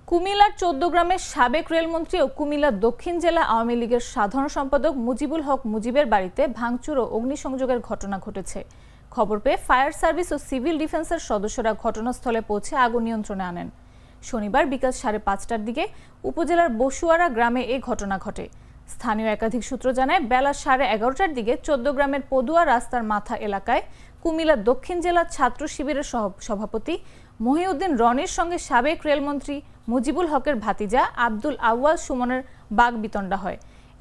কুমিল্লার ১৪ গ্রামের সাবেক রেলমন্ত্রী ও কুমিল্লা দক্ষিণ জেলা আওয়ামী লীগের সাধারণ সম্পাদক মুজিবুল হক মুজিবের বাড়িতে ভাঙচুর ও অগ্নিসংযোগের ঘটনা ঘটেছে। খবর পেয়ে ফায়ার সার্ভিস ও সিভিল ডিফেন্সের সদস্যরা ঘটনাস্থলে পৌঁছে আগুন নিয়ন্ত্রণে আনেন। শনিবার বিকাল ৫:৩০টার দিকে উপজেলার বসুয়ারা গ্রামে এই ঘটনা ঘটে। স্থানীয় একাধিক সূত্র জানায়, বেলা 11:30টার দিকে ১৪ গ্রামের পদুয়া রাস্তার মাথা এলাকায় কুমিল্লা দক্ষিণ জেলা ছাত্র শিবিরের সভাপতি মহিউদ্দিন রনির সঙ্গে সাবেক রেলমন্ত্রী মুজিবুল হকের ভাতিজা আব্দুল আউয়াল সুমনের বাগবিতণ্ডা হয়।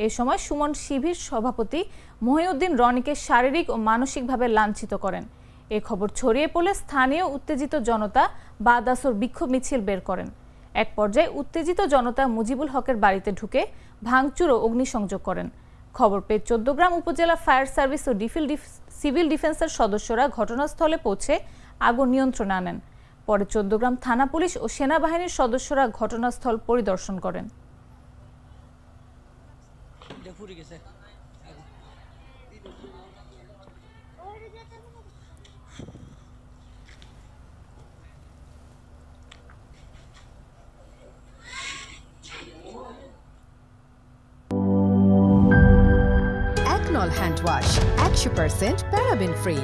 এ সময় সুমন শিবির সভাপতি মহিউদ্দিন রনিকে শারীরিক ও মানসিকভাবে লাঞ্ছিত করেন। এ খবর ছড়িয়ে পড়লে স্থানীয় উত্তেজিত জনতা বাদ আসর বিক্ষোভ মিছিল বের করেন। এক পর্যায়ে উত্তেজিত জনতা মুজিবুল হকের বাড়িতে ঢুকে ভাঙচুর ও অগ্নিসংযোগ করেন। খবর পেয়ে ১৪ গ্রাম উপজেলা ফায়ার সার্ভিস ও সিভিল ডিফেন্সের সদস্যরা ঘটনাস্থলে পৌঁছে আগুন নিয়ন্ত্রণে আনেন। পরে ১৪ গ্রাম থানা পুলিশ ও সেনাবাহিনীর সদস্যরা ঘটনাস্থল পরিদর্শন করেন। একনল হ্যান্ড ওয়াশ 100% প্যারাবেন ফ্রি,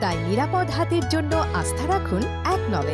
তাই নিরাপদ হাতের জন্য আস্থা রাখুন একনলে।